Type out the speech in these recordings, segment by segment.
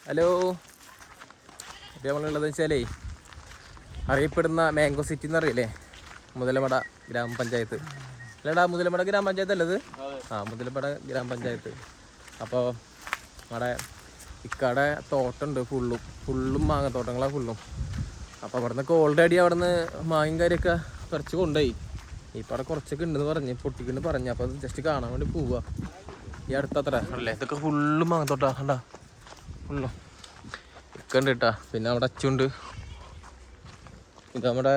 Hello. ഇപ്പോൾ നമ്മളുള്ളതെന്ന് വെച്ചാലേ അറിയപ്പെടുന്ന മാംഗോ സിറ്റി എന്ന് അറിയില്ലേ, മുതലമട ഗ്രാമപഞ്ചായത്ത്. അല്ലടാ, മുതലമട ഗ്രാമപഞ്ചായത്ത് അല്ലത്? മുതലമട ഗ്രാമപഞ്ചായത്ത്. അപ്പോൾ നമ്മുടെ ഇക്കടെ തോട്ടമുണ്ട്, ഫുള്ളും മാങ്ങത്തോട്ടങ്ങളാണ് ഫുള്ളും. അപ്പോൾ അവിടെ നിന്നൊക്കെ ഓൾറെഡി അവിടെ നിന്ന് മാങ്ങയും കാര്യമൊക്കെ പറിച്ച് കൊണ്ടുപോയി. ഇപ്പോൾ അവിടെ കുറച്ചൊക്കെ ഉണ്ടെന്ന് പറഞ്ഞ്, പൊട്ടിക്കുന്ന് പറഞ്ഞു. അപ്പോൾ അത് ജസ്റ്റ് കാണാൻ വേണ്ടി പോവുക. ഈ അടുത്തത്ര അല്ലേ, ഇതൊക്കെ ഫുള്ളും മാങ്ങത്തോട്ടാ. കണ്ടാ ഫുള്ളും ഇക്ക ഉണ്ട് കേട്ടാ. പിന്നെ അവിടെ അച്ചുണ്ട്. ഇത് നമ്മുടെ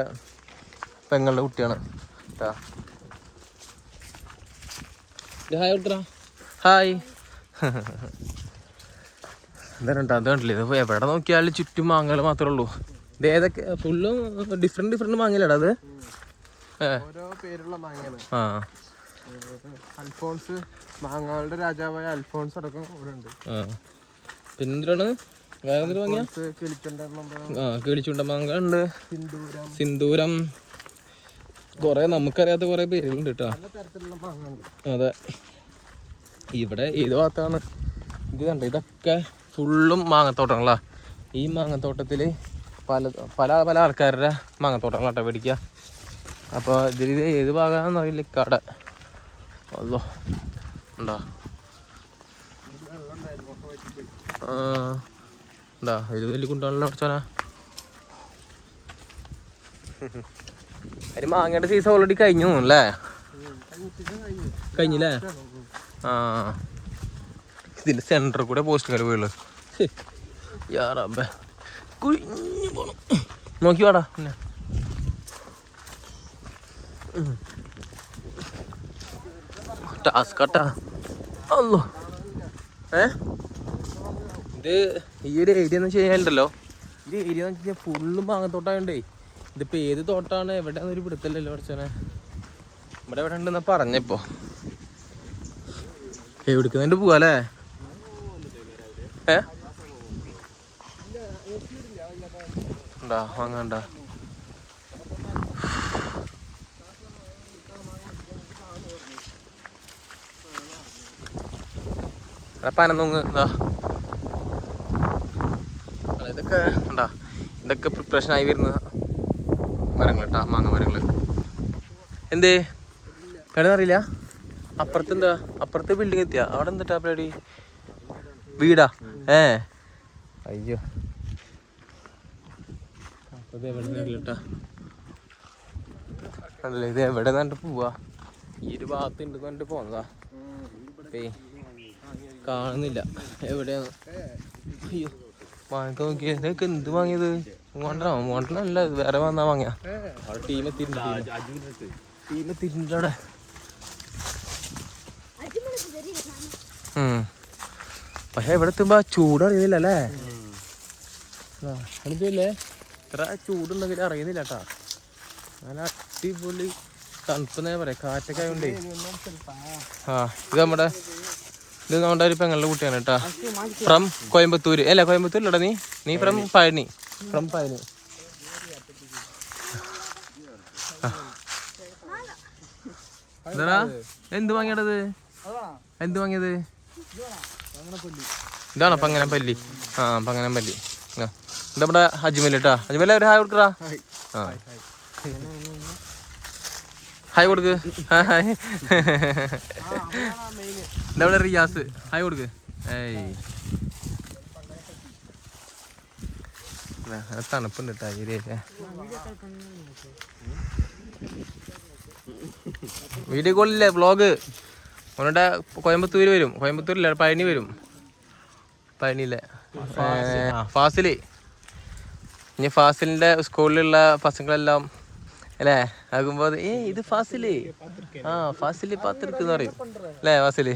പെങ്ങളുടെ കുട്ടിയാണ് കേട്ടാ. ഹായ് ഉത്തര. ഹായ്. എന്താ അത് കണ്ടില്ലേ, ഇത് എവിടെ നോക്കിയാലും ചുറ്റും മാങ്ങകൾ മാത്രമേ ഉള്ളൂ. ഇത് ഏതൊക്കെ ഫുള്ളും ഡിഫറെന്റ് മാങ്ങയിലടാ അത്. ഓരോ പേരുള്ള മാങ്ങയാണ്. അൽഫോൺസ്, മാങ്ങകളുടെ രാജാവായ അൽഫോൺസ് അടക്കം ഇവിടെ ഉണ്ട്. പിന്നെന്താണ് വേറെ മാങ്ങ? കിളിച്ചുണ്ട മാങ്ങ ഉണ്ട്, സിന്ദൂരം, കൊറേ നമുക്കറിയാത്ത കൊറേ പേരുകളുണ്ട് കേട്ടോ. അതെ, ഇവിടെ ഏത് ഭാഗത്താണ് ഇത് കണ്ട, ഇതൊക്കെ ഫുള്ളും മാങ്ങത്തോട്ടങ്ങളാ. ഈ മാങ്ങത്തോട്ടത്തില് പല പല പല ആൾക്കാരുടെ മാങ്ങത്തോട്ടങ്ങളാട്ടോ പിടിക്കുക. അപ്പോൾ ഇതിൽ ഏത് ഭാഗമാണെന്ന് അറിയില്ല. കട അല്ലോ ഉണ്ടോ? ഉണ്ടാ ഇത് വലിയ കുണ്ടാണല്ലോ അടച്ചോനാ. അതിന് മാങ്ങയുടെ സീസൺ ഓൾറെഡി കഴിഞ്ഞു അല്ലേ? കഴിഞ്ഞില്ലേ? ഇതിന്റെ സെന്ററിൽ കൂടെ പോസ്റ്റ് വീള് യാറേ കുഞ്ഞു പോണം. നോക്കി വാടാ. പിന്നെ ടാസ്കട്ടാ. അല്ലോ ഇത് ഈ ഒരു ഏരിയ എന്ന് വെച്ച് കഴിഞ്ഞാലുണ്ടല്ലോ, ഈ ഏരിയ എന്ന് വെച്ച് കഴിഞ്ഞാൽ ഫുള്ളും മാങ്ങത്തോട്ടായോണ്ടേ ഇതിപ്പോൾ ഏത് തോട്ടാണ് എവിടെയാണെന്നൊരു പിടുത്തല്ലല്ലോ പഠിച്ചോനെ. ഇവിടെ എവിടെ ഉണ്ടെന്നാ പറഞ്ഞപ്പോ. എവിടേക്കുന്നിട്ട് പോവാ അല്ലേ? ഉണ്ടാ വാങ്ങണ്ട. പനന്നൊങ്ങ് എന്താ ഇതൊക്കെ ഉണ്ടാ, ഇതൊക്കെ പ്രിപ്പറേഷൻ ആയി വരുന്ന മരങ്ങൾ കേട്ടാ, മാങ്ങ മരങ്ങൾ. എന്തേ എവിടെന്നറിയില്ല. അപ്പുറത്തെന്താ, അപ്പുറത്തെ ബിൽഡിംഗ് എത്തിയാ? അവിടെ എന്താ പരിപാടി? വീടാ? അയ്യോ, അപ്പൊ ഇത് എവിടെ കേട്ടാ. അതല്ലേ, ഇത് എവിടെ നിന്നിട്ട് പോവാ? ഈ ഒരു ഭാഗത്ത് ഉണ്ട് എന്നിട്ട് പോന്നതാ. കാണുന്നില്ല എവിടെയാണ്. അയ്യോ, വാങ്ങിക്ക നോക്കിയേ. ഇതൊക്കെ എന്ത് വാങ്ങിയത്? മൂവണ്ടനല്ല, വേറെ വന്നാ വാങ്ങിയ. അവിടെ ടീം എത്തിയിട്ടുണ്ട്. പക്ഷെ ഇവിടെ എത്തുമ്പോ ചൂട് അറിയുന്നില്ല അല്ലേ? എനിക്കല്ലേ ഇത്ര ചൂടുണ്ടെങ്കിൽ അറിയുന്നില്ല കേട്ടാ. നല്ല അടിപൊളി തണുപ്പെന്നേ പറയാം, കാറ്റൊക്കെ ആയതുകൊണ്ടേ. ഇത് നമ്മുടെ ഒരു പെങ്ങളുടെ കുട്ടിയാണ് കേട്ടാ. ഫ്രം കോയമ്പത്തൂര്. അല്ല കോയമ്പത്തൂരിലടാ നീ ഫ്രം പഴനി. എന്താ എന്ത് വാങ്ങിയടത്? എന്ത് വാങ്ങിയത്? ഇതാണോ പങ്ങനെ പല്ലി? പങ്ങനെ പല്ലി. ഇതാ നമ്മുടെ അജ്മൽ കേട്ടാ. അജ്മൽ ഒരു ഹായ് കൊടുക്കടാ. ഹായ് കൊടുക്ക്. ഹായ്. ഇതവിടെ റിയാസ്, ഹായ് കൊടുക്ക്. തണുപ്പുണ്ട് കേട്ടാ ഈ ഏരിയ. വീഡിയോ കോളില്ലേ വ്ളോഗ് അവനുടെ കോയമ്പത്തൂര് വരും. കോയമ്പത്തൂരില്ല, പഴനി വരും. പഴനിയിലെ ഫാസില്. ഇനി ഫാസിലിന്റെ സ്കൂളിലുള്ള പസങ്ങളെല്ലാം അല്ലേ ആകുമ്പോ ഇത് ഫാസില്, ഫാസില് പാത്തിരിക്കെന്ന് പറയും അല്ലേ ഫാസില്.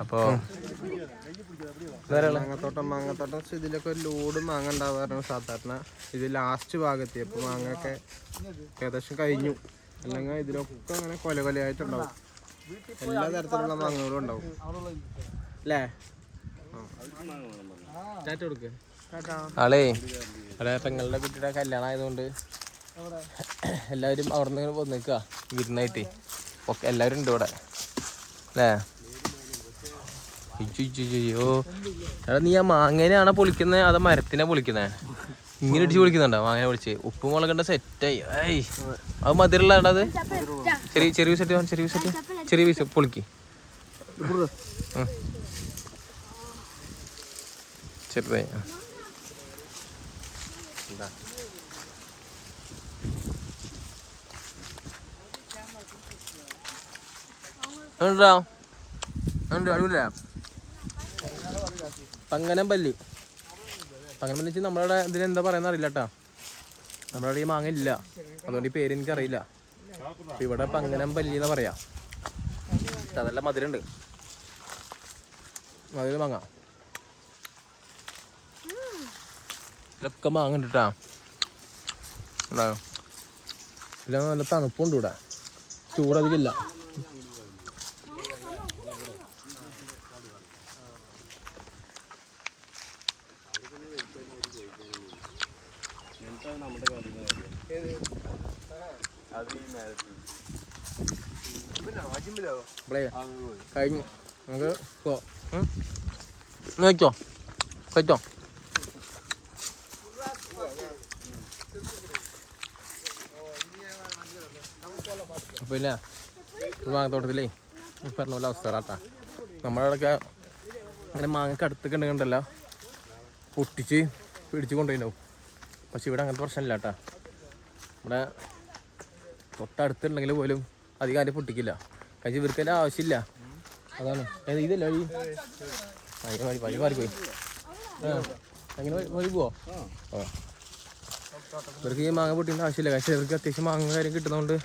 അപ്പോ മാങ്ങത്തോട്ടം ഇതിലൊക്കെ ഒരു ലോഡ് മാങ്ങ ഉണ്ടാവാറാണ് സാധാരണ. ഇത് ലാസ്റ്റ് ഭാഗത്ത് മാങ്ങയൊക്കെ ഏകദേശം കഴിഞ്ഞു. അല്ലെങ്കിൽ ഇതിലൊക്കെ അങ്ങനെ കൊലകൊലയായിട്ടുണ്ടാവും. എല്ലാ തരത്തിലുള്ള മാങ്ങകളും ഉണ്ടാവും അല്ലേ? ആളേ അവിടെ പെങ്ങളുടെ കുട്ടിയുടെ കല്യാണം ആയതുകൊണ്ട് എല്ലാവരും അവിടെ നിന്ന് വന്നേക്കുക വിരുന്നായിട്ട്. എല്ലാവരും ഉണ്ട് ഇവിടെ. അല്ലേ? അയ്യോ എടാ നീ ആ മാങ്ങേനെയാണോ പൊളിക്കുന്നത് അതോ മരത്തിനെ പൊളിക്കുന്നേ? ഇങ്ങനെ ഇടിച്ച് പൊളിക്കുന്നുണ്ടോ മാങ്ങനെ പൊളിച്ച്? ഉപ്പ് മുളകണ്ട സെറ്റായി. ഏയ് അത് മധുരമുള്ള അത് ചെറിയ ചെറിയ സെറ്റ് ചെറിയ സെറ്റ് ചെറിയ പീസ് പൊളിക്ക്. ചെറുതായി ഉണ്ടോ? ഉണ്ട് അടിപൊളിയ. പങ്ങനംപല്ലി പങ്ങനംപല്ലി വെച്ച് നമ്മളവിടെ ഇതിനെന്താ പറയുന്ന അറിയില്ല കേട്ടോ. നമ്മളവിടെ ഈ മാങ്ങ ഇല്ല, അതുകൊണ്ട് ഈ പേര് എനിക്കറിയില്ല. ഇവിടെ പങ്ങനംപല്ലി എന്നാ പറയാ. അതെല്ലാം മധുരമുണ്ട്, മധുര മാങ്ങ. ഇതൊക്കെ മാങ്ങ ഉണ്ട് കേട്ടാ. ഉണ്ടായോ? ഇല്ല നല്ല തണുപ്പുണ്ട് ഇവിടെ, ചൂടധികമില്ല. കഴിഞ്ഞു നമുക്ക് വെച്ചോ വെച്ചോ. അപ്പോൾ ഇല്ല മാങ്ങത്തോട്ടത്തിലേ പറഞ്ഞ പോലെ അവസ്ഥ കേട്ടാ. നമ്മളവിടെയൊക്കെ അങ്ങനെ മാങ്ങക്ക് അടുത്തൊക്കെ ഉണ്ടെങ്കിലല്ല പൊട്ടിച്ച് പിടിച്ച് കൊണ്ടുപോയിണ്ടാവും. പക്ഷെ ഇവിടെ അങ്ങനത്തെ പ്രശ്നമില്ല കേട്ടാ. ഇവിടെ തൊട്ടടുത്തുണ്ടെങ്കിൽ പോലും അധികം ആരും പൊട്ടിക്കില്ല. കഴിച്ച് ഇവർക്കെല്ലാം ആവശ്യമില്ല, അതാണ്. ഇതല്ല വഴി, വഴി മാറിപ്പോയി. അങ്ങനെ വഴി പോവോ? ഇവർക്ക് ഈ മാങ്ങ പൊട്ടിൻ്റെ ആവശ്യമില്ല. പക്ഷേ ഇവർക്ക് അത്യാവശ്യം മാങ്ങ കാര്യം കിട്ടുന്നതുകൊണ്ട്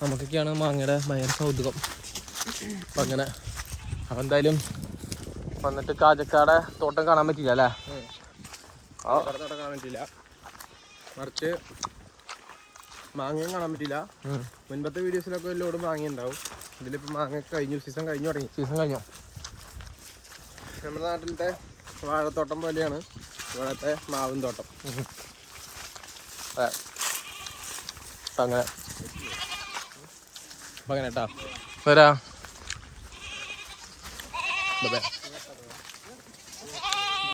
നമുക്കൊക്കെയാണ് മാങ്ങയുടെ ഭയങ്കര കൗതുകം. അപ്പം അങ്ങനെ അപ്പം എന്തായാലും വന്നിട്ട് കാജക്കാടെ തോട്ടം കാണാൻ പറ്റില്ല അല്ലേ? തോട്ടം കാണാൻ പറ്റില്ല, മറിച്ച് മാങ്ങയും കാണാൻ പറ്റില്ല. മുൻപത്തെ വീഡിയോസിലൊക്കെ ലോഡ് മാങ്ങ ഉണ്ടാവും. ഇതിലിപ്പോൾ മാങ്ങ കഴിഞ്ഞു, സീസൺ കഴിഞ്ഞു തുടങ്ങി. സീസൺ കഴിഞ്ഞു. നമ്മുടെ നാട്ടിലത്തെ വാഴത്തോട്ടം പോലെയാണ് ഇവിടുത്തെ മാവും തോട്ടം. അങ്ങനെ അങ്ങനെ കേട്ടോ വരാ.